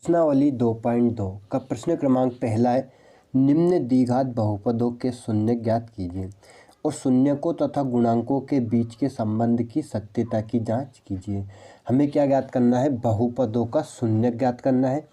प्रश्नावली 2.2 का प्रश्न क्रमांक पहला है, निम्न द्विघात बहुपदों के शून्य ज्ञात कीजिए और शून्यकों तथा गुणांकों के बीच के संबंध की सत्यता की जांच कीजिए। हमें क्या ज्ञात करना है? बहुपदों का शून्य ज्ञात करना है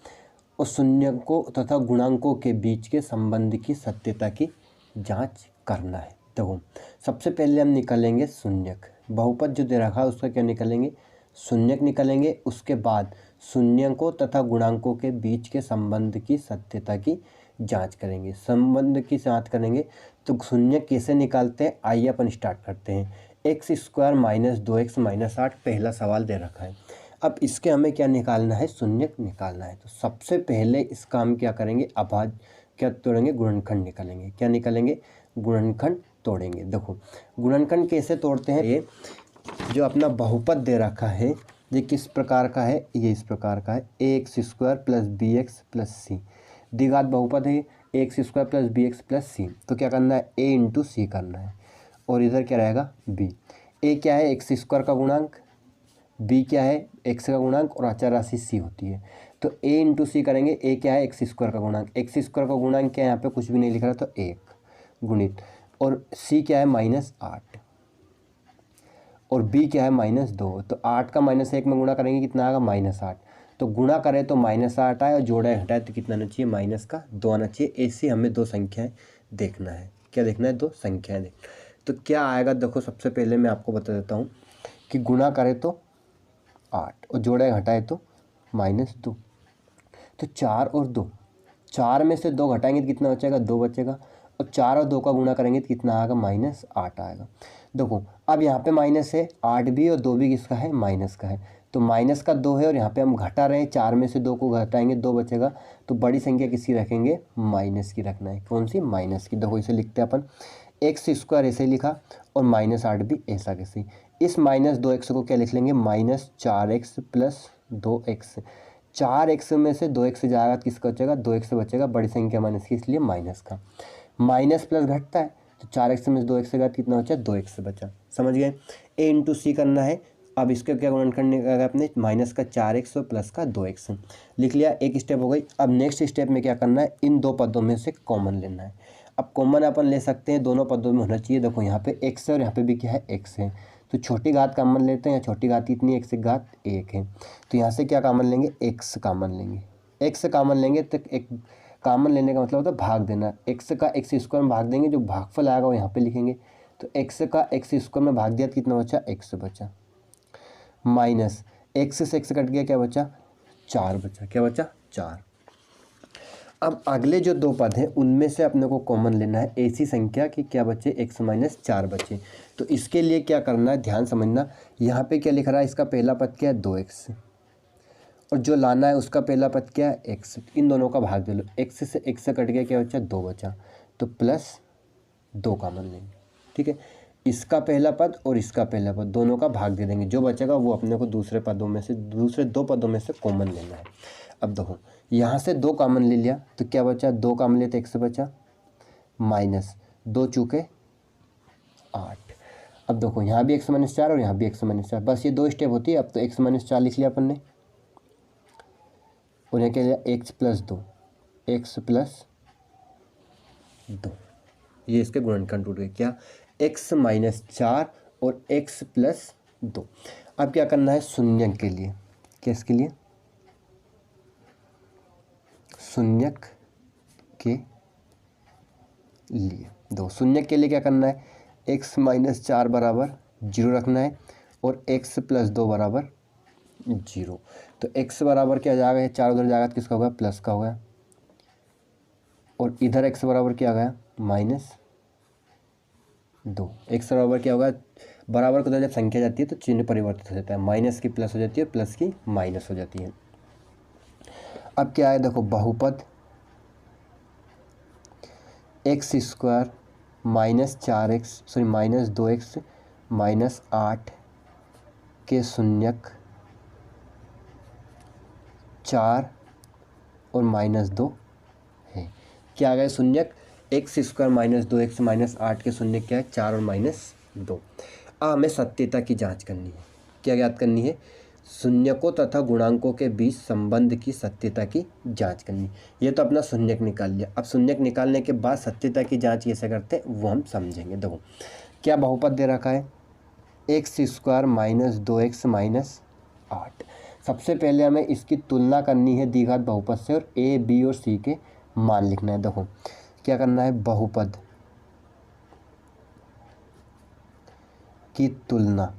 और शून्यकों तथा गुणांकों के बीच के संबंध की सत्यता की जांच करना है। देखो, सबसे पहले हम निकालेंगे शून्यक। बहुपद जो दे रखा है उसका क्या निकालेंगे? शून्यक निकालेंगे। उसके बाद शून्यकों तथा गुणांकों के बीच के संबंध की सत्यता की जांच करेंगे। संबंध की जांच करेंगे तो शून्यक कैसे निकालते हैं, आइए अपन स्टार्ट करते हैं। X square minus 2x minus 8 पहला सवाल दे रखा है। अब इसके हमें क्या निकालना है? शून्यक निकालना है। तो सबसे पहले इसका हम क्या करेंगे? क्या तोड़ेंगे? गुणनखंड निकालेंगे। क्या निकालेंगे? गुणनखंड तोड़ेंगे। देखो, गुणनखंड कैसे तोड़ते हैं? ये जो अपना बहुपद दे रखा है ये किस प्रकार का है? ये इस प्रकार का है, a x square plus b x plus c. द्विघात बहुपद है, a x square plus b x plus c. तो क्या करना है? ए इंटू सी करना है और इधर क्या रहेगा? बी। ए क्या है? एक्स स्क्वायर का गुणांक, बी क्या है? एक्स का गुणांक और अचर राशि सी होती है। तो ए इंटू सी करेंगे। ए क्या है? एक्स स्क्वायर का गुणांक। एक्स स्क्वायर का गुणांक क्या है? यहाँ पे कुछ भी नहीं लिख रहा, तो 1 गुणित, और सी क्या है? -8 और बी क्या है? -2। तो 8 का -1 में गुणा करेंगे, कितना आएगा? -8। तो गुणा करें तो -8 आए और जोड़ा घटाए तो कितना आना चाहिए? माइनस का 2 आना चाहिए। ऐसे हमें दो संख्याएं देखना है। क्या देखना है? दो संख्याएं देखना। तो क्या आएगा? देखो, सबसे पहले मैं आपको बता देता हूँ कि गुणा करें तो 8 और जोड़ा घटाए तो -2। तो 4 और 2, 4 में से 2 घटाएंगे तो कितना बचेगा? 2 बचेगा। और 4 और 2 का गुणा करेंगे तो कितना आएगा? -8 आएगा। देखो, अब यहाँ पे माइनस है, 8 भी और 2 भी किसका है? माइनस का है। तो माइनस का 2 है और यहाँ पे हम घटा रहे हैं, 4 में से 2 को घटाएंगे 2 बचेगा। तो बड़ी संख्या किसकी रखेंगे? माइनस की रखना है। कौन सी? माइनस की। देखो, इसे लिखते हैं अपन, एक्स स्क्वायर ऐसे लिखा और -8 भी ऐसा कैसे। इस -2x को क्या लिख लेंगे? -4x plus 2x। 4x में से 2x जाएगा तो किसका बचेगा? 2x बचेगा। बड़ी संख्या माइनस की, इसलिए माइनस का। माइनस प्लस घटता है तो 4x में से 2x गया कितना बचा? 2x बचा। समझ गए? ए इंटू सी करना है। अब इसका क्या गुणनखंड निकालेगा अपने? माइनस का 4x और प्लस का 2x लिख लिया। एक स्टेप हो गई। अब नेक्स्ट स्टेप में क्या करना है? इन दो पदों में से कॉमन लेना है। अब कॉमन अपन ले सकते हैं, दोनों पदों में होना चाहिए। देखो, यहाँ पे x है और यहाँ पे भी क्या है? x है। तो छोटी घात कॉमन लेते हैं। छोटी घात कितनी? x घात 1 है। तो यहाँ से क्या कॉमन लेंगे? x कॉमन लेंगे। x कॉमन लेंगे तो एक कॉमन लेने का मतलब होता है भाग देना। x का x स्क्वायर में भाग देंगे, जो भागफल आएगा वो यहाँ पे लिखेंगे। तो x का x स्क्वायर में भाग दिया तो कितना बचा? x बचा। माइनस x से x कट गया, क्या बचा? 4 बचा। क्या बचा? 4। अब अगले जो दो पद हैं उनमें से अपने को कॉमन लेना है ऐसी संख्या कि क्या बचे? x - 4 बचे। तो इसके लिए क्या करना है? ध्यान समझना। यहाँ पे क्या लिख रहा है? इसका पहला पद क्या है? 2x और जो लाना है उसका पहला पद क्या है? x। इन दोनों का भाग दे लो। x से x कट गया, क्या बचा? 2 बचा। तो +2 कॉमन लेंगे। ठीक है, इसका पहला पद और इसका पहला पद दोनों का भाग दे देंगे। जो बचेगा वो अपने को दूसरे दो पदों में से कॉमन लेना है। अब देखो, यहाँ से 2 कॉमन ले लिया तो क्या बचा? 2 कॉमन ले तो x बचा, -2 चूके 8। अब देखो, यहाँ भी x - 4 और यहाँ भी x - 4। बस ये 2 स्टेप होती है। अब तो x - 4 लिख लिया अपन ने और यहाँ क्या लिया? x + 2, x + 2। ये इसके गुणनखंड टूट गए। क्या? x - 4 और x + 2। अब क्या करना है? शून्यक के लिए। किसके लिए? शून्यक के लिए। दो शून्यक के लिए क्या करना है? x - 4 बराबर 0 रखना है और x + 2 बराबर 0। तो x बराबर क्या जाएगा? 4 उधर जाएगा तो किसका होगा? प्लस का होगा। और इधर x बराबर क्या आ गया? -2। x बराबर क्या होगा? बराबर को जब संख्या जाती है तो चिन्ह परिवर्तित हो जाता है। माइनस की प्लस हो जाती है, प्लस की माइनस हो जाती है। अब क्या है? देखो, बहुपद x² -2x -8 के शून्यक 4 और -2 है। क्या आ गया? शून्यक x² -2x -8 के शून्यक क्या है? 4 और -2। अब हमें सत्यता की जांच करनी है। क्या ज्ञात करनी है? शून्यकों तथा गुणांकों के बीच संबंध की सत्यता की जांच करनी। ये तो अपना शून्यक निकाल लिया। अब शून्यक निकालने के बाद सत्यता की जांच कैसे करते हैं वो हम समझेंगे। देखो क्या बहुपद दे रखा है, x square minus 2x minus 8। सबसे पहले हमें इसकी तुलना करनी है द्विघात बहुपद से और ए बी और सी के मान लिखना है। देखो क्या करना है, बहुपद की तुलना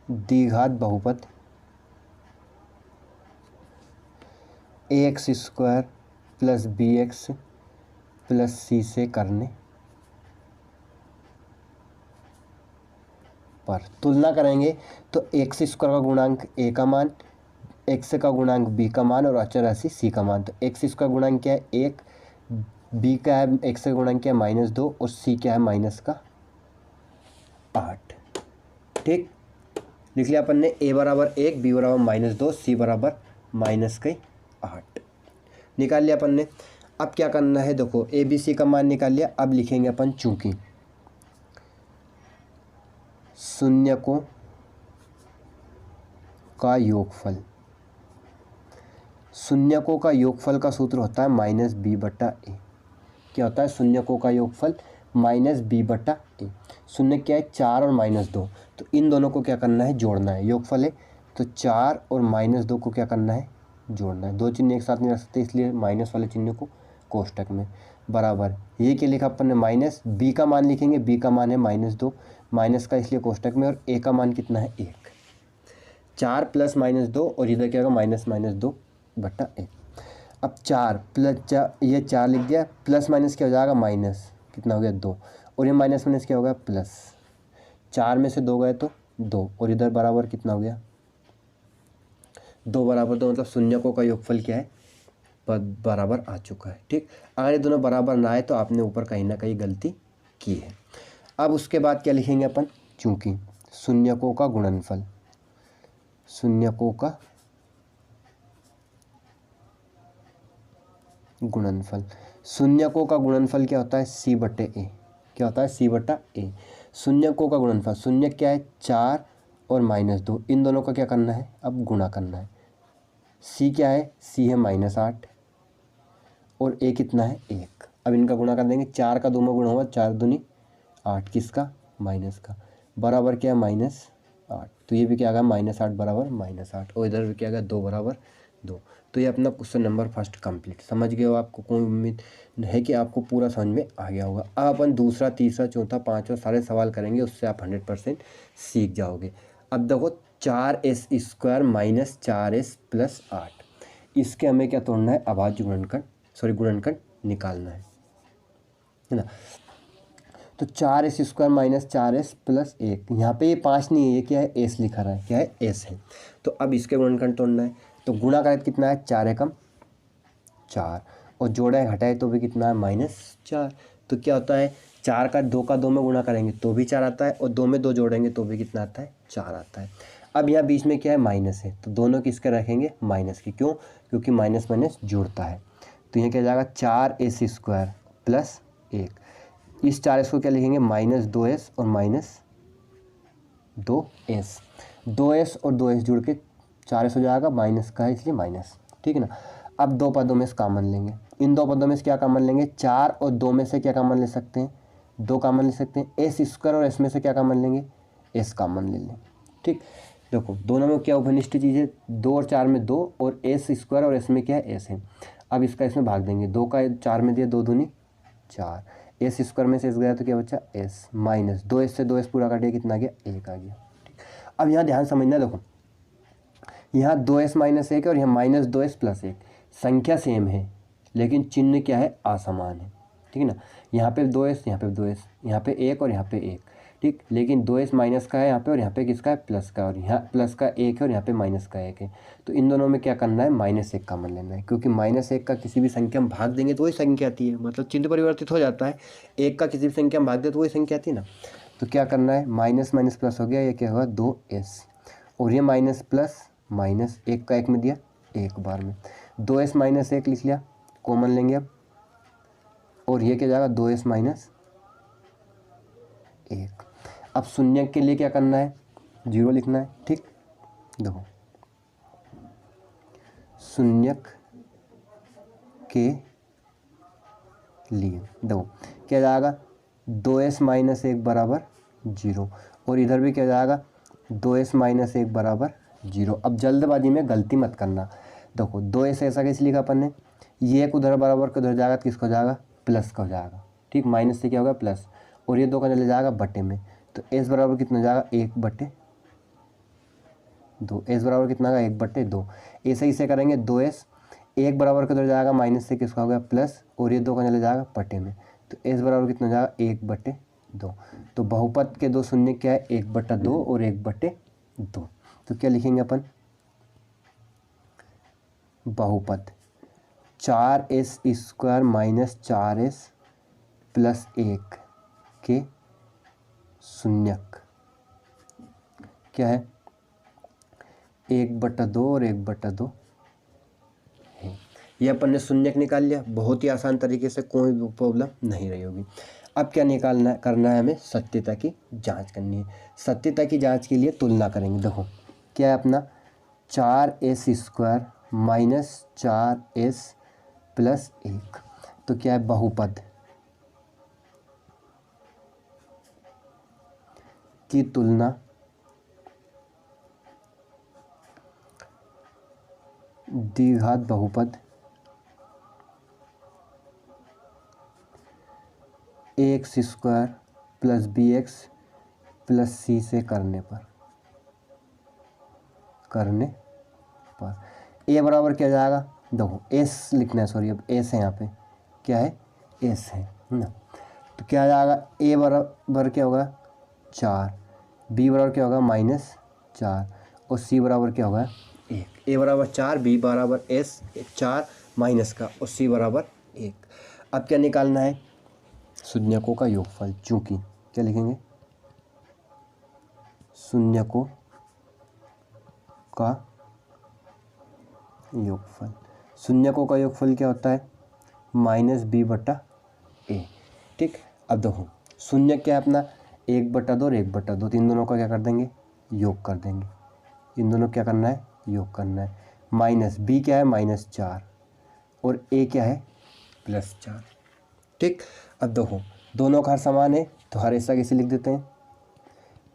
द्विघात बहुपद a x square plus b x plus c से करने पर। तुलना करेंगे तो एक्स स्क्वायर का गुणांक ए का मान, एक्स का गुणांक बी का मान और अचर राशि सी का मान। तो एक्स स्क्वायर गुणांक क्या है 1, बी का है एक्स का गुणांक क्या है -2 और सी क्या है -8। ठीक, लिख लिया अपन ने, ए बराबर 1, बी बराबर -2, सी बराबर -8 निकाल लिया अपन ने। अब क्या करना है, देखो ए बी सी का मान निकाल लिया। अब लिखेंगे अपन चूंकि शून्यकों का योगफल, शून्यकों का योगफल का सूत्र होता है -b/a। क्या होता है, शून्यकों का योगफल -b/a। शून्य क्या है 4 और -2, तो इन दोनों को क्या करना है, जोड़ना है। योगफल है तो 4 और -2 को क्या करना है, जोड़ना है। दो चिन्ह एक साथ नहीं रख सकते, इसलिए माइनस वाले चिन्ह को कोष्टक में बराबर। ये क्या लिखा अपन ने, माइनस बी का मान लिखेंगे, बी का मान है -2, माइनस का इसलिए कोष्टक में, और ए का मान कितना है 1। 4 + -2 और इधर क्या होगा -2/1। अब 4 प्लस 4, ये 4 लिख दिया, प्लस माइनस क्या हो जाएगा माइनस, कितना हो गया 2, और ये माइनस माइनस क्या हो गया प्लस। 4 में से 2 गए तो 2, और इधर बराबर कितना हो गया 2 बराबर 2, मतलब शून्यकों का योगफल क्या है बराबर आ चुका है। ठीक, अगर ये दोनों बराबर ना आए तो आपने ऊपर कहीं ना कहीं गलती की है। अब उसके बाद क्या लिखेंगे अपन, चूंकि शून्यकों का गुणनफल, शून्यकों का गुणनफल, शून्यकों का गुणनफल क्या होता है c/a। क्या होता है c/a, शून्यकों का गुणनफल। शून्य क्या है 4 और -2, इन दोनों का क्या करना है, अब गुणा करना है। c क्या है, c है -8 और a कितना है 1। अब इनका गुणा कर देंगे, 4 का 2 में गुणा हुआ 4 दूनी 8, किसका माइनस का, बराबर क्या है -8। तो ये भी क्या आ गया -8 बराबर -8, और इधर भी क्या आ गया 2 बराबर 2। तो ये अपना क्वेश्चन नंबर फर्स्ट कंप्लीट। समझ गए हो, आपको कोई उम्मीद है कि आपको पूरा समझ में आ गया होगा। अब अपन दूसरा, तीसरा, चौथा, पांचवा सारे सवाल करेंगे, उससे आप 100% सीख जाओगे। अब देखो 4s square minus 4s plus 8, इसके हमें क्या तोड़ना है, अभाज्य गुणनखंड निकालना है ना। तो 4s square minus 4s plus 1, यहाँ पे ये 5 नहीं है, ये क्या है s लिखा रहा है, क्या है s है। तो अब इसके गुणनखंड तोड़ना है, तो गुणा करें तो कितना है 4 एकम 4, और जोड़े घटाए तो भी कितना है -4। तो क्या होता है 4 का 2 का 2 में गुणा करेंगे तो भी 4 आता है, और 2 में 2 जोड़ेंगे तो भी कितना आता है 4 आता है। अब यहाँ बीच में क्या है माइनस है, तो दोनों किसके रखेंगे माइनस की, क्यों, क्योंकि माइनस माइनस जुड़ता है। तो यहाँ क्या जाएगा 4s स्क्वायर प्लस 1, इस 4s को क्या लिखेंगे -2s और -2s, 2s और 2s जुड़ के 4s हो जाएगा, माइनस का है इसलिए माइनस। ठीक है ना। अब दो पदों में से कामन लेंगे, इन दो पदों में से क्या कामन लेंगे, 4 और 2 में से क्या कामन ले सकते हैं, 2 कामन ले सकते हैं। एस स्क्वायर और एस में से क्या कामन लेंगे, एस कामन ले लें। ठीक, देखो दोनों में क्या उपनिष्ठ चीज़ है, 2 और 4 में 2, और एस स्क्वायर और एस में क्या है एस है। अब इसका इसमें भाग देंगे, 2 का 4 में दिया, 2 दूनी 4, एस स्क्वायर में से एस गया तो क्या बचा एस, माइनस 2s से 2s पूरा काटिए, कितना आ गया 1 आ गया। ठीक, अब यहाँ ध्यान समझना, देखो यहाँ 2s माइनस 1 और यहाँ -2s प्लस 1, संख्या सेम है लेकिन चिन्ह क्या है असमान है। ठीक है ना, यहाँ पे 2s, यहाँ पे 2s, यहाँ पे 1 और यहाँ पे 1। ठीक, लेकिन 2s माइनस का है यहाँ पे, और यहाँ पे किसका है प्लस का, और यहाँ प्लस का 1 है और यहाँ पे माइनस का 1 है। तो इन दोनों में क्या करना है -1 कामन लेना है, क्योंकि -1 का किसी भी संख्या में भाग देंगे तो वही संख्या आती है, मतलब चिन्ह परिवर्तित हो जाता है। 1 का किसी भी संख्या में भाग दे तो वही संख्या आती है ना। तो क्या करना है, माइनस माइनस प्लस हो गया, ये क्या होगा 2s, और ये माइनस प्लस माइनस, 1 का 1 में दिया 1 बार में, 2s माइनस 1 लिख लिया, कॉमन लेंगे अब, और ये क्या जाएगा 2s माइनस 1। अब शून्य के लिए क्या करना है, 0 लिखना है। ठीक, देखो शून्य के लिए देखो क्या जाएगा, 2s माइनस 1 बराबर 0, और इधर भी क्या जाएगा, 2s माइनस 1 बराबर 0। अब जल्दबाजी में गलती मत करना। देखो 2s ऐसा कैसे लिखा अपन ने, ये एक उधर बराबर का उधर जाएगा तो किसको जाएगा, प्लस का हो जाएगा। ठीक, माइनस से क्या होगा प्लस, और ये 2 का चले जाएगा बटे में, तो s बराबर कितना जाएगा 1/2। s बराबर कितना आएगा 1/2। ऐसे ही से करेंगे 2s 1 बराबर का उधर जाएगा माइनस से किसका हो गया प्लस, और ये 2 का चले जाएगा बटे में, तो s बराबर कितना जाएगा 1/2। तो बहुपद के दो शून्य क्या है, 1/2 और 1/2। तो क्या लिखेंगे अपन, बहुपद 4s² माइनस 4s प्लस 1 के शून्यक क्या है, 1/2 और 1/2 है। ये अपन ने शून्यक निकाल लिया, बहुत ही आसान तरीके से, कोई भी प्रॉब्लम नहीं रही होगी। अब क्या करना है हमें, सत्यता की जांच करनी है। सत्यता की जांच के लिए तुलना करेंगे। देखो क्या है अपना, 4s² माइनस 4s प्लस 1, तो क्या है बहुपद की तुलना द्विघात बहुपद ax² plus bx plus c से करने पर a बराबर क्या जाएगा, देखो s लिखना है, सॉरी अब s है यहाँ पे, क्या है s है ना, तो क्या जाएगा, a बराबर क्या होगा 4, b बराबर क्या होगा -4, और c बराबर क्या होगा 1। a बराबर 4, b बराबर s 4 माइनस का, और c बराबर 1। अब क्या निकालना है, शून्यकों का योगफल। चूंकि क्या लिखेंगे, शून्यकों का योगफल। शून्यकों का योगफल क्या होता है, -b/a। ठीक, अब देखो शून्य क्या है अपना, 1/2 और 1/2, तो इन दोनों का क्या कर देंगे, योग कर देंगे। इन दोनों क्या करना है, योग करना है। माइनस b क्या है -4, और a क्या है +4। ठीक, अब देखो दोनों का हर समान है, तो हर ऐसा कैसे लिख देते हैं,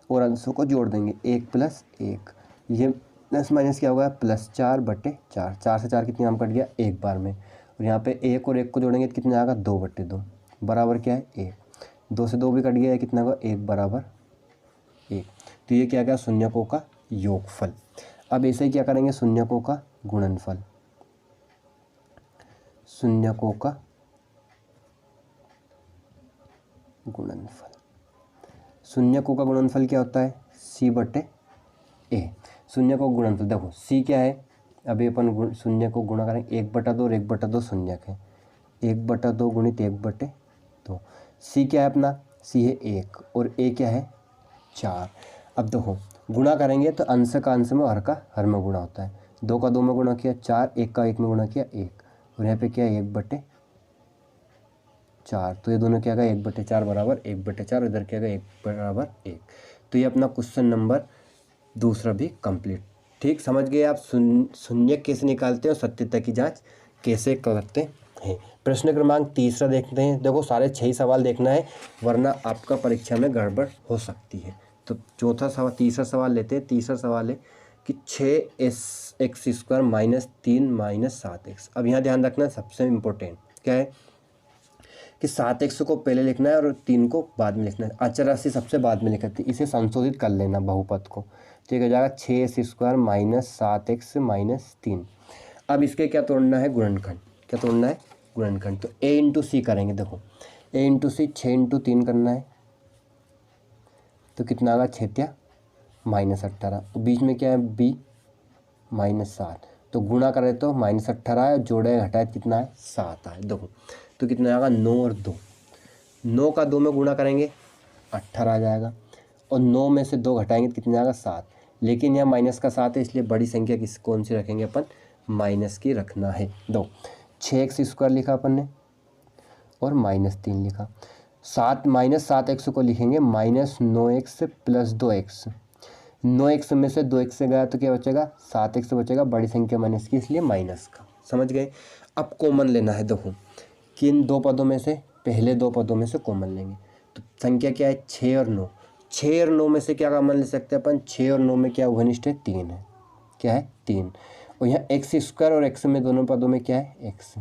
और अंशों को जोड़ देंगे, 1 + 1, ये प्लस माइनस क्या होगा, +4/4। 4 से 4 कितनी आम कट गया, एक बार में, और यहाँ पे 1 और 1 को जोड़ेंगे तो कितना आएगा, 2/2 बराबर क्या है 1। 2 से 2 भी कट गया है, कितना होगा 1 बराबर 1। तो ये क्या गया, शून्यकों का योगफल। अब ऐसे ही क्या करेंगे, शून्यकों का गुणनफल। शून्यकों का गुणनफल, शून्यकों का गुणनफल क्या होता है, c/a। शून्य को गुणनफल देखो c क्या है, अभी अपन शून्य को गुणा करेंगे, 1/2 और 1/2 शून्यक है, 1/2 गुणित 1/2। c क्या है अपना, c है 1, और a क्या है 4। अब देखो गुणा करेंगे तो अंश का अंश में, हर का हर में गुणा होता है। 2 का 2 में गुणा किया 4, 1 का 1 में गुणा किया 1, और यहाँ पे क्या है 1/4, तो ये दोनों क्या गया 1/4 बराबर 1/4, इधर क्या गया 1 बराबर 1। तो ये अपना क्वेश्चन नंबर दूसरा भी कंप्लीट। ठीक, समझ गए आप शून्य कैसे निकालते हैं और सत्यता की जांच कैसे करते हैं। प्रश्न क्रमांक तीसरा देखते हैं। देखो सारे 6 सवाल देखना है, वरना आपका परीक्षा में गड़बड़ हो सकती है। तो तीसरा सवाल लेते हैं। तीसरा सवाल है कि 6x² -3 -7x। अब यहाँ ध्यान रखना सबसे इम्पोर्टेंट क्या है कि 7x को पहले लिखना है और 3 को बाद में लिखना है। अचर राशि सबसे बाद में लिखती है, इसे संशोधित कर लेना बहुपद को। ठीक हो जाएगा 6s² -7x -3। अब इसके क्या तोड़ना है, गुणनखंड। क्या तोड़ना है, गुणनखंड। तो a × c करेंगे। देखो a × c 6 × 3 करना है, तो कितना आएगा 6 -18। बीच में क्या है b -7, तो गुणा करें तो -18 है, जोड़े घटाए कितना है 7 है। देखो तो कितना आएगा 9 और 2, 9 का 2 में गुणा करेंगे 18 आ जाएगा, और 9 में से 2 घटाएंगे तो कितना आएगा 7। लेकिन यहाँ माइनस का 7 है, इसलिए बड़ी संख्या कौन सी रखेंगे अपन, माइनस की रखना है। दो 6x² लिखा अपन ने और -3 लिखा। सात माइनस 7x को लिखेंगे -9x प्लस 2x। 9x में से 2x से गया तो क्या बचेगा, 7x बचेगा, बड़ी संख्या माइनस की इसलिए माइनस का। समझ गए। अब कॉमन लेना है। देखो कि इन दो पदों में से पहले दो पदों में से कॉमन लेंगे तो संख्या क्या है 6 और 9। 6 और 9 में से क्या कॉमन ले सकते हैं अपन, 6 और 9 में क्या वनिष्ठ है 3 है, क्या है 3। और यहाँ एक्स स्क्वायर और एक्स में दोनों पदों में क्या है एक्स।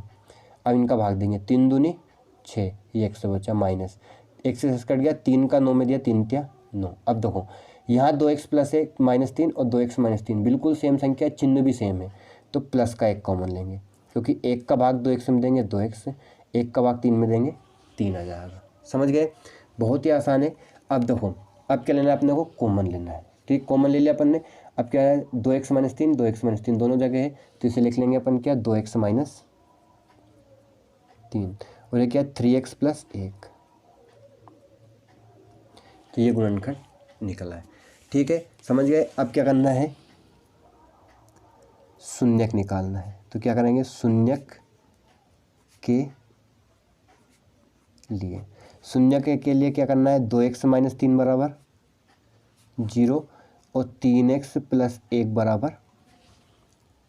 अब इनका भाग देंगे, 3 दूनी 6, ये एक्स बचा माइनस एक्स से कट गया, 3 का 9 में दिया, 3 तिया 9। अब देखो यहाँ 2x प्लस 1 -3 और 2x -3 बिल्कुल सेम संख्या, चिन्ह भी सेम है, तो प्लस का एक कॉमन लेंगे क्योंकि 1 का भाग 2x में देंगे 2x, 1 का भाग 3 में देंगे 3 आ जाएगा। समझ गए, बहुत ही आसान है। अब देखो अब क्या लेना है अपने को, कॉमन लेना है। ठीक, कॉमन ले लिया अपन ने। अब क्या है 2x -3 2x -3 दोनों जगह है तो इसे लिख लेंगे अपन क्या 2x -3 और ये क्या 3x + 1, तो ये गुणनखंड निकला है। ठीक है, समझ गए। अब क्या करना है, शून्यक निकालना है। तो क्या करेंगे, शून्यक के लिए, शून्यक के लिए क्या करना है, 2x -3 बराबर 0 और 3x + 1 बराबर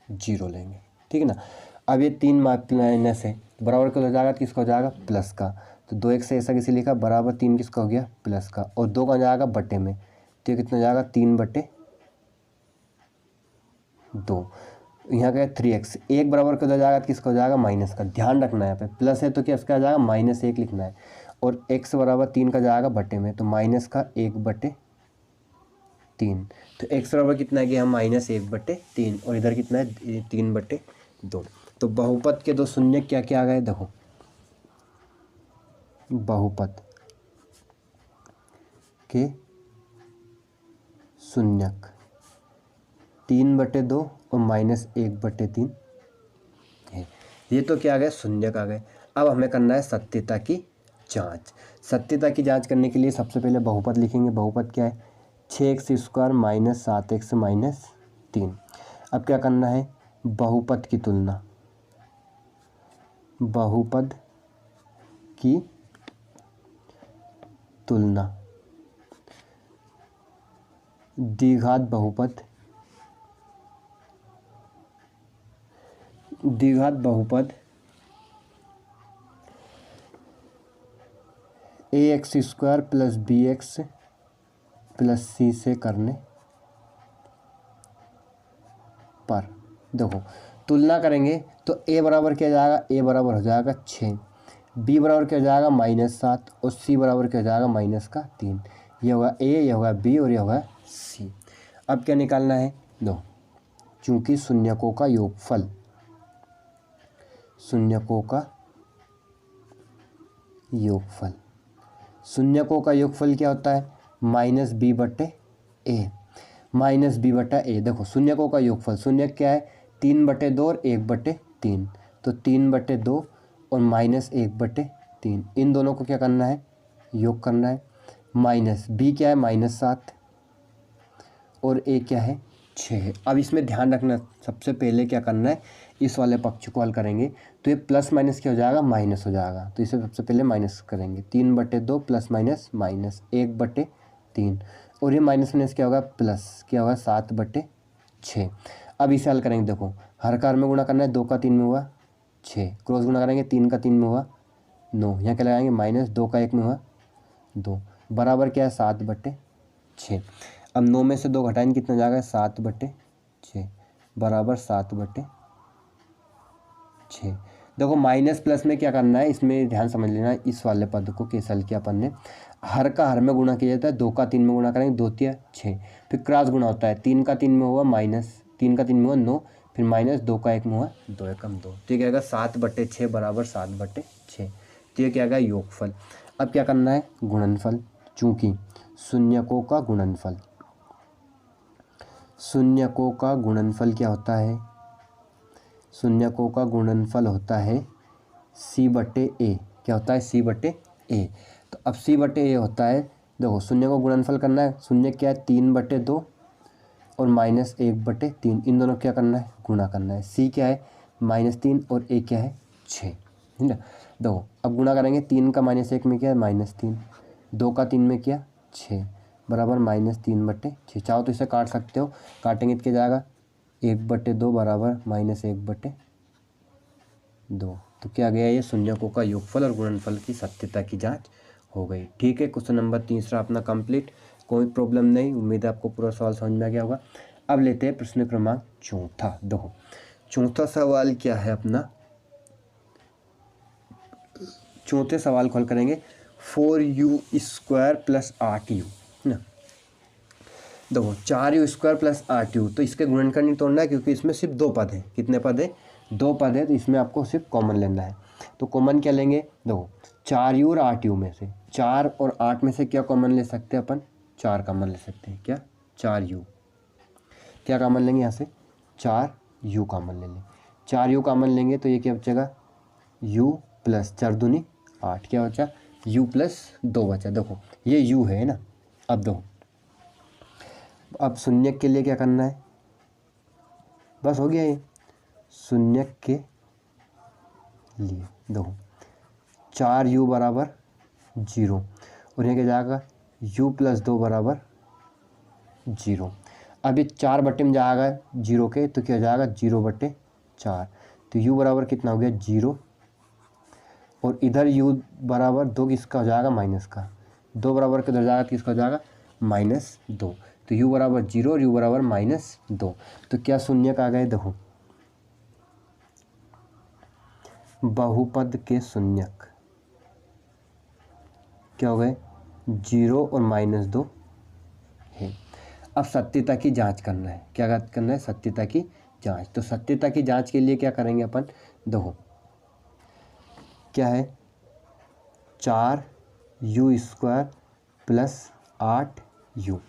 0 लेंगे। ठीक है ना। अब ये 3 माइनस है तो बराबर का हो जाएगा, किसका हो जाएगा प्लस का। तो 2x से ऐसा किसी लिखा बराबर 3 किसका हो गया प्लस का, और 2 का जाएगा बटे में, तो ये कितना जाएगा 3/2। यहाँ क्या 3x, 1 बराबर का हो जाएगा, किसका हो जाएगा माइनस का। ध्यान रखना है यहाँ पे प्लस है तो क्या इसका आ जाएगा -1 लिखना है, और x बराबर 3 का जाएगा बटे में, तो माइनस का 1/3। तो x बराबर कितना है कि हम -1/3 और इधर कितना है 3/2। तो बहुपद के दो शून्य क्या क्या आ गए, देखो बहुपद के शून्यक 3/2 और -1/3 है। ये तो क्या आ गया शून्यक आ गए। अब हमें करना है सत्यता की जांच। सत्यता की जांच करने के लिए सबसे पहले बहुपद लिखेंगे। बहुपद क्या है 6x² - 7x - 3। अब क्या करना है, बहुपद की तुलना, बहुपद की तुलना, द्विघात बहुपद, द्विघात बहुपद ax² + bx + c से करने पर। देखो तुलना करेंगे तो a बराबर क्या जाएगा, a बराबर हो जाएगा 6, b बराबर क्या हो जाएगा -7 और c बराबर क्या हो जाएगा -3। ये होगा a, ये होगा b और ये होगा c। अब क्या निकालना है, दो चूंकि शून्यकों का योगफल, शून्यकों का योगफल, शून्यकों का योगफल क्या होता है -b/a, -b/a। देखो शून्यकों का योगफल, शून्य क्या है 3/2 और 1/3, तो 3/2 और -1/3, इन दोनों को क्या करना है योग करना है। माइनस b क्या है -7 और a क्या है 6। अब इसमें ध्यान रखना, सबसे पहले क्या करना है इस वाले पक्ष को हल करेंगे तो ये प्लस माइनस क्या हो जाएगा माइनस हो जाएगा, तो इसे सबसे पहले माइनस करेंगे। 3/2 + -1/3 और ये माइनस माइनस क्या होगा प्लस, क्या होगा 7/6। अब इसे हल करेंगे। देखो हर कार में गुणा करना है, 2 का 3 में हुआ 6, क्रॉस गुणा करेंगे 3 का 3 में हुआ 9, यहाँ क्या लगाएंगे -2 का 1 में हुआ 2, बराबर क्या है 7/6। अब 9 में से 2 घटाएंगे कितना जाएगा 7/6 बराबर 7/6। देखो माइनस प्लस में क्या करना है, इसमें ध्यान समझ लेना, इस वाले पद को कैसे हल किया अपन ने, हर का हर में गुणा किया जाता है, 2 का 3 में गुणा करेंगे 2 तिया 6, फिर क्रॉस गुणा होता है 3 का 3 में हुआ -3 का 3 में हुआ 9, फिर -2 का 1 में हुआ 2 एकम 2, तो क्या आएगा 7/6 बराबर 7/6। तो ये क्या आएगा योगफल। अब क्या करना है गुणनफल, चूंकि शून्यकों का गुणनफल, शून्यकों का गुणनफल क्या होता है, शून्यकों का गुणनफल होता है c/a। क्या होता है c/a। तो अब c/a होता है, देखो शून्य को गुणनफल करना है, शून्य क्या है 3/2 और -1/3, इन दोनों क्या करना है गुणा करना है। c क्या है -3 और a क्या है 6। है ना। देखो अब गुणा करेंगे, 3 का -1 में क्या है -3, 2 का 3 में क्या 6 बराबर -3/6। चाहो तो इसे काट सकते हो, काटेंगे तो क्या जाएगा 1/2 बराबर -1/2। तो क्या गया, ये शून्यकों का योगफल और गुणनफल की सत्यता की जांच हो गई। ठीक है, क्वेश्चन नंबर 3 अपना कंप्लीट, कोई प्रॉब्लम नहीं। उम्मीद है आपको पूरा सवाल समझ में आ गया होगा। अब लेते हैं प्रश्न क्रमांक 4। देखो चौथा सवाल क्या है अपना, चौथे सवाल को हल करेंगे 4u² + 8u, है ना। देखो 4u² + 8u, तो इसके गुणनखंड नहीं तोड़ना है क्योंकि इसमें सिर्फ 2 पद हैं। कितने पद है, 2 पद है, तो इसमें आपको सिर्फ कॉमन लेना है। तो कॉमन क्या लेंगे, देखो 4u और 8u में से 4 और 8 में से क्या कॉमन ले सकते हैं अपन, 4 कॉमन ले सकते हैं। क्या 4u, क्या कॉमन लेंगे यहाँ से 4u कॉमन ले लें। 4u कॉमन लेंगे तो ये क्या बचेगा u + 4 दूनी 8, क्या बचा u + 2 बचा। देखो ये u है ना। अब देखो अब शून्य के लिए क्या करना है, बस हो गया ये। शून्य के लिए देखो 4u बराबर 0 और यहाँ क्या जाएगा u + 2 बराबर 0। अब ये 4 बटे में जाएगा 0 के, तो क्या जाएगा 0/4। तो u बराबर कितना हो गया 0, और इधर u बराबर 2 किसका हो जाएगा माइनस का, 2 बराबर किधर जाएगा किसका हो जाएगा -2। तो u बराबर 0 और u बराबर -2। तो क्या शून्यक आ गए, देखो बहुपद के शून्यक क्या हो गए 0 और -2 है। अब सत्यता की जांच करना है, क्या करना है सत्यता की जांच। तो सत्यता की जांच के लिए क्या करेंगे अपन, देखो क्या है 4u² + 8u।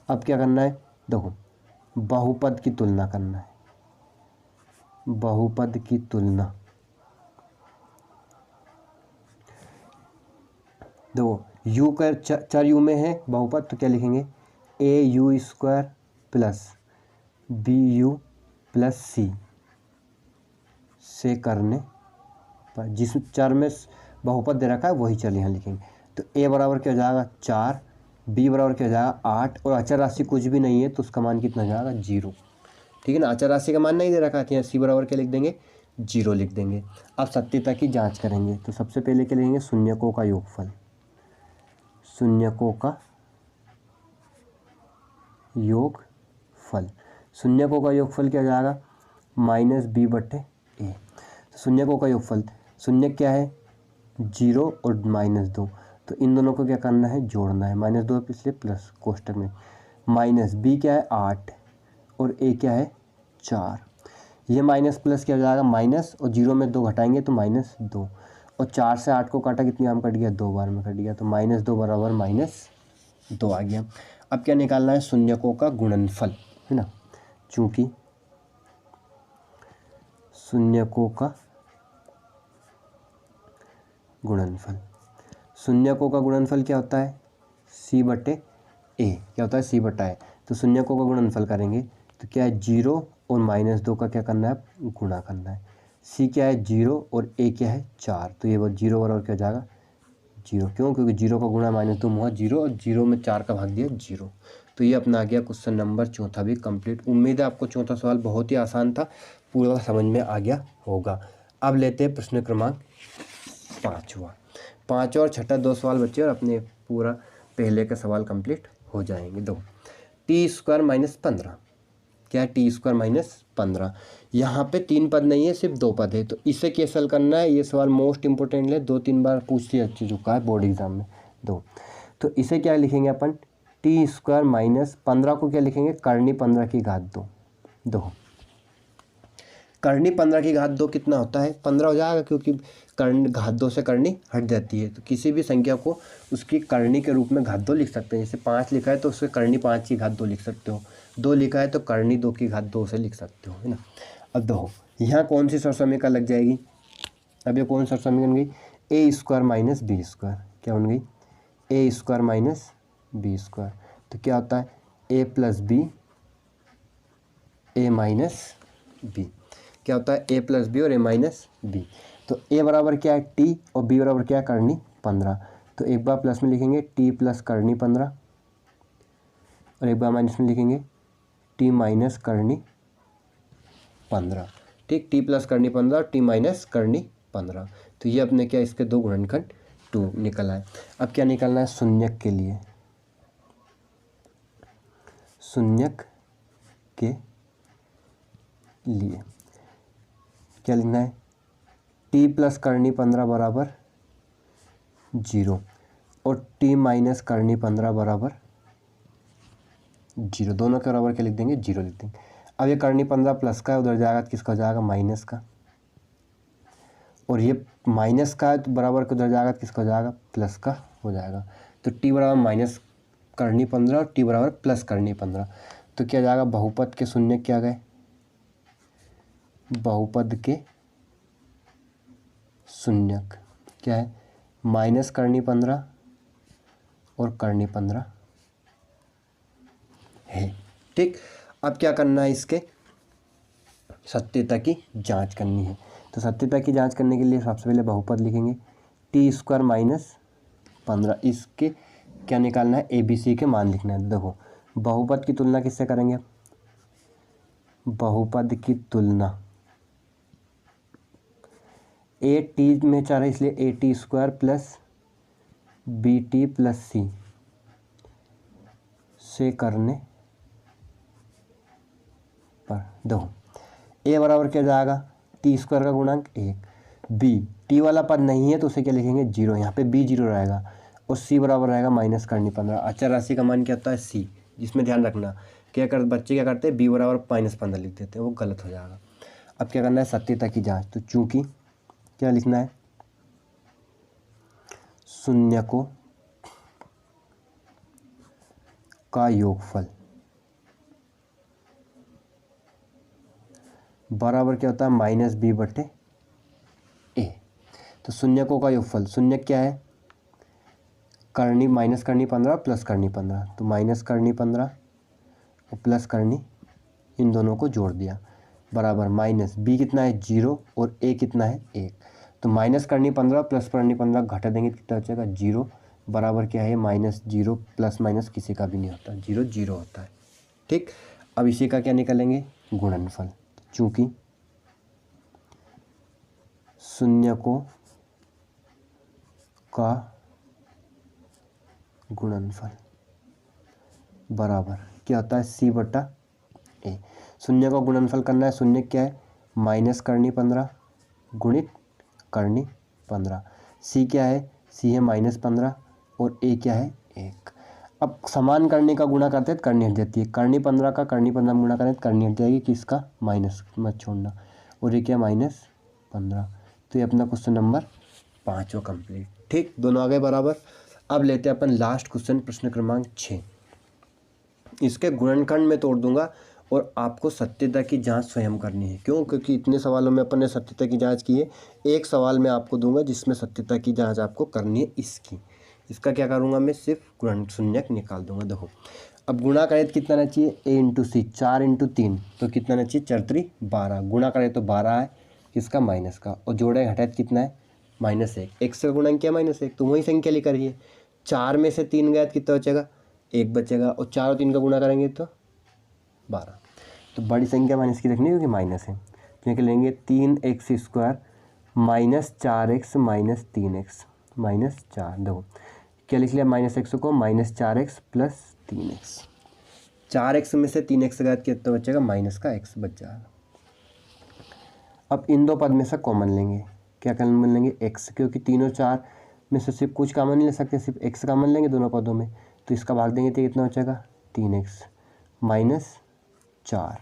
अब क्या करना है, देखो बहुपद की तुलना करना है, बहुपद की तुलना। देखो u का 4u में है बहुपद, तो क्या लिखेंगे au² + bu + c से करने पर, जिस चर में बहुपद दे रखा है वही चर यहाँ लिखेंगे। तो a बराबर क्या हो जाएगा 4, b बराबर क्या हो जाएगा 8, और अचर राशि कुछ भी नहीं है तो उसका मान कितना हो जाएगा 0। ठीक है ना, अचर राशि का मान नहीं दे रखा है, यहाँ c बराबर क्या लिख देंगे 0 लिख देंगे। अब सत्यता की जांच करेंगे, तो सबसे पहले क्या लिखेंगे शून्यकों का योगफल, शून्यकों का योगफल। शून्यकों का योगफल क्या हो जाएगा -b/a। तो शून्यकों का योगफल, शून्य क्या है 0 और -2, तो इन दोनों को क्या करना है जोड़ना है, -2 इसलिए प्लस कोष्टक में, -b क्या है 8 और a क्या है 4। ये माइनस प्लस क्या हो जाएगा माइनस, और 0 में 2 घटाएंगे तो -2, और 4 से 8 को काटा कितनी बार में कट गया 2 बार में कट गया, तो -2 बराबर -2 आ गया। अब क्या निकालना है शून्यकों का गुणनफल, है ना, चूँकि शून्यकों का गुणनफल, शून्यकों का गुणनफल क्या होता है c/a, क्या होता है c/a। तो शून्यकों का गुणनफल करेंगे तो क्या है 0 और -2 का क्या करना है गुणा करना है। c क्या है 0 और a क्या है 4, तो ये 0 बराबर क्या हो जाएगा 0, क्यों क्योंकि 0 का गुणा -2 हुआ 0, और 0 में 4 का भाग दिया 0। तो ये अपना आ गया क्वेश्चन नंबर 4 भी कंप्लीट। उम्मीद है आपको चौथा सवाल बहुत ही आसान था, पूरा समझ में आ गया होगा। अब लेते हैं प्रश्न क्रमांक 5वां और छठा 2 सवाल बचे और अपने पूरा पहले का सवाल कंप्लीट हो जाएंगे। दो t² - 15, क्या है t² - 15। यहाँ पे 3 पद नहीं है सिर्फ 2 पद है, तो इसे कैसे हल करना है, ये सवाल मोस्ट इंपॉर्टेंट है, 2-3 बार पूछ लिया चुका है बोर्ड एग्जाम में। दो तो इसे क्या लिखेंगे अपन t² - 15 को क्या लिखेंगे करनी 15 की घात 2। दो करनी 15 की घात 2 कितना होता है 15 हो जाएगा, क्योंकि कर्ण घात 2 से करनी हट जाती है। तो किसी भी संख्या को उसकी करनी के रूप में घात 2 लिख सकते हैं। जैसे 5 लिखा है तो उससे करनी 5 की घात 2 लिख सकते हो, 2 लिखा है तो करनी 2 की घात 2 से लिख सकते हो, है ना। अब देखो यहाँ कौन सी सरसमीका लग जाएगी, अब ये कौन सी सरसमीका बन गई a² - b², क्या बन गई a² - b²। तो क्या होता है a + b a - b, क्या होता है a + b और a - b। तो a बराबर क्या है t और b बराबर क्या है करनी 15। तो एक बार प्लस में लिखेंगे t प्लस करनी 15 और एक बार माइनस में लिखेंगे t माइनस करनी 15। ठीक, t प्लस करनी 15 और t माइनस करनी 15। तो ये अपने क्या इसके दो गुणनखंड 2 निकल आए। अब क्या निकलना है शून्यक के लिए, शून्यक के लिए क्या लिखना है t प्लस करनी 15 बराबर 0 और t माइनस करनी 15 बराबर 0। दोनों के बराबर क्या लिख देंगे 0 लिख देंगे। अब ये करनी 15 प्लस का है, उधर जाएगा तो किसका हो जाएगा माइनस का, और ये माइनस का है तो बराबर के उधर जाएगा तो किसका हो जाएगा प्लस का हो जाएगा। तो t बराबर माइनस करनी 15 और t बराबर प्लस करनी 15। तो क्या जाएगा बहुपद के शून्य क्या गए, बहुपद के शून्यक क्या है माइनस करनी 15 और करनी 15 है। ठीक, अब क्या करना है इसके सत्यता की जांच करनी है। तो सत्यता की जांच करने के लिए सबसे पहले बहुपद लिखेंगे टी स्क्वायर माइनस 15। इसके क्या निकालना है ABC के मान लिखना है। देखो बहुपद की तुलना किससे करेंगे, बहुपद की तुलना ए टी में 4 है इसलिए a t square plus b t plus c से करने पर देखो ए बराबर क्या जाएगा टी स्क्वायर का गुणांक 1, बी टी वाला पद नहीं है तो उसे क्या लिखेंगे 0, यहाँ पे बी 0 रहेगा और सी बराबर रहेगा माइनस करनी 15। अचर राशि का मान क्या होता है सी, जिसमें ध्यान रखना क्या कर बच्चे क्या करते हैं बी बराबर -15 लिख देते हैं, वो गलत हो जाएगा। अब क्या करना है सत्यता की जांच। तो चूंकि क्या लिखना है शून्यकों का योगफल बराबर क्या होता है -b/a। तो शून्यकों का योगफल, शून्य क्या है करनी माइनस करनी 15 प्लस करनी 15, तो माइनस करनी 15 और प्लस करनी इन दोनों को जोड़ दिया बराबर माइनस बी कितना है 0 और ए कितना है 1। तो माइनस करनी 15 प्लस करनी 15 घटा देंगे कितना बचेगा 0 बराबर क्या है -0 प्लस माइनस किसी का भी नहीं होता, 0 0 होता है। ठीक, अब इसी का क्या निकालेंगे गुणनफल। चूंकि शून्यकों का गुणनफल बराबर क्या होता है C/A। शून्य का गुणनफल करना है, शून्य क्या है माइनस करनी 15 गुणित करनी 15, सी क्या है सी है -15 और ए क्या है 1। अब समान करने का गुणा करते हैं करनी हट जाती है, करनी 15 का करनी 15 में गुणा करें तो करनी हट जाएगी, किसका माइनस मत छोड़ना, और ये क्या -15। तो ये अपना क्वेश्चन नंबर 5 हो कंप्लीट। ठीक, दोनों आ गए बराबर। अब लेते हैं अपन लास्ट क्वेश्चन प्रश्न क्रमांक 6। इसके गुणनखंड में तोड़ दूंगा और आपको सत्यता की जांच स्वयं करनी है। क्यों, क्योंकि इतने सवालों में अपन ने सत्यता की जांच की है, एक सवाल मैं आपको दूंगा जिसमें सत्यता की जांच आपको करनी है इसका क्या करूंगा मैं सिर्फ गुणन शून्यक निकाल दूंगा। देखो अब गुणा करें तो कितना रहना चाहिए a इंटू सी, 4 इंटू 3 तो कितना रहना चाहिए 4 3 12, गुणा करें तो 12 है किसका माइनस का, और जोड़े घटाए तो कितना है -1, x का गुणन क्या -1, तो वही संख्या लिख रही है। 4 में से 3 गया तो कितना बचेगा 1 बचेगा, और 4 और 3 का गुणा करेंगे तो 12। तो बड़ी संख्या माइनस की रखनी क्योंकि माइनस है, तो यहाँ लेंगे 3x² -4x -3x -4। देखो क्या लिख लिया -x को -4x प्लस 3x, 4x में से 3x गया कितना बचेगा माइनस का x बच जाएगा। अब इन दो पद में से कॉमन लेंगे, क्या कॉमन लेंगे x, क्योंकि 3 और 4 में से सिर्फ कुछ कॉमन नहीं ले सकते, सिर्फ x कॉमन लेंगे दोनों पदों में, तो इसका भाग देंगे तो कितना बचेगा 3x -4।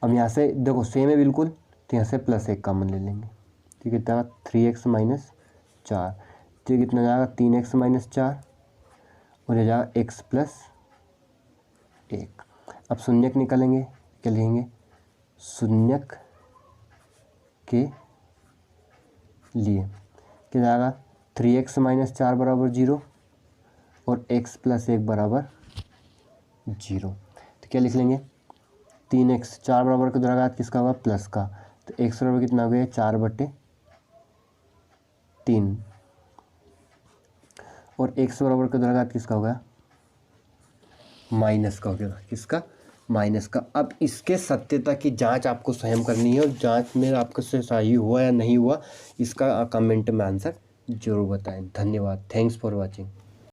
अब यहाँ से देखो सेम है बिल्कुल, तो यहाँ से +1 कॉमन ले लेंगे, तो कितना 3x -4, तो कितना जाएगा 3x -4 और ये जाएगा x + 1। अब शून्यक निकालेंगे, क्या लिखेंगे शून्यक के लिए क्या जाएगा 3x -4 बराबर 0 और x + 1 बराबर 0। तो क्या लिख लेंगे 3x 4 बराबर का दुराघात किसका होगा प्लस का, तो x बराबर कितना हो गया 4/4 3 और x बराबर का घात किसका होगा, माइनस का होगा, किसका, माइनस का। अब इसके सत्यता की जांच आपको स्वयं करनी है और जांच में आपको से सही हुआ या नहीं हुआ इसका कमेंट में आंसर जरूर बताएं। धन्यवाद, थैंक्स फॉर वॉचिंग।